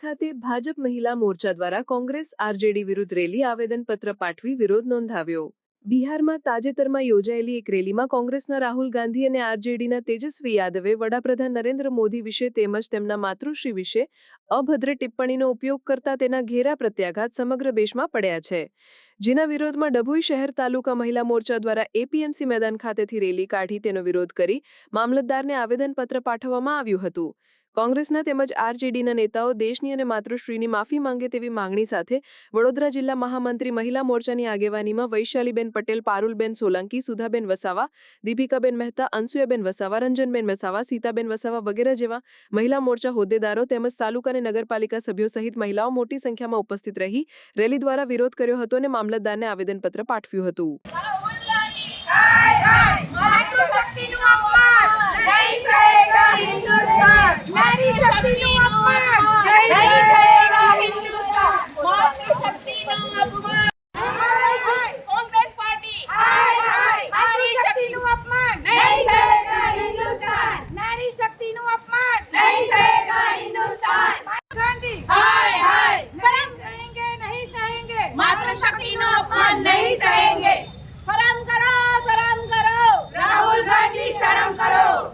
ખાતે ભાજપ મહિલા મોરચા દ્વારા કોંગ્રેસ આરજેડી વિરુદ્ધ રેલી આવેદનપત્ર પાઠવી વિરોધ નોંધાવ્યો। બિહારમાં તાજેતરમાં યોજાયેલી એક રેલીમાં કોંગ્રેસના રાહુલ ગાંધી અને આરજેડીના તેજસ્વી યાદવે વડાપ્રધાન નરેન્દ્ર મોદી વિશે તેમજ તેમના માતૃશ્રી વિશે અભદ્ર ટિપ્પણીનો ઉપયોગ કરતા તેના ઘેરા પ્રત્યાઘાત સમગ્ર દેશમાં પડ્યા છે, જેના વિરોધમાં ડભોઈ શહેર તાલુકા મહિલા મોરચા દ્વારા એપીએમસી મેદાન ખાતેથી રેલી કાઢી તેનો વિરોધ કરી મામલતદારને આવેદનપત્ર પાઠવવામાં આવ્યું હતું। કોંગ્રેસના તેમજ આરજેડીના નેતાઓ દેશની અને માતૃશ્રીની માફી માંગે તેવી માંગણી સાથે વડોદરા જિલ્લા મહામંત્રી મહિલા મોરચાની આગેવાનીમાં વૈશાલીબેન પટેલ, પારુલબેન સોલંકી, સુધાબેન વસાવા, દીપિકાબેન મહેતા, અનસુયાબેન વસાવા, રંજનબેન વસાવા, સીતાબેન વસાવા વગેરે જેવા મહિલા મોરચા હોદ્દેદારો તેમજ તાલુકા અને નગરપાલિકા સભ્યો સહિત મહિલાઓ મોટી સંખ્યામાં ઉપસ્થિત રહી રેલી દ્વારા વિરોધ કર્યો હતો અને મામલતદારને આવેદનપત્ર પાઠવ્યું હતું। मातृशक्ति नो अपमान नहीं सहेंगे।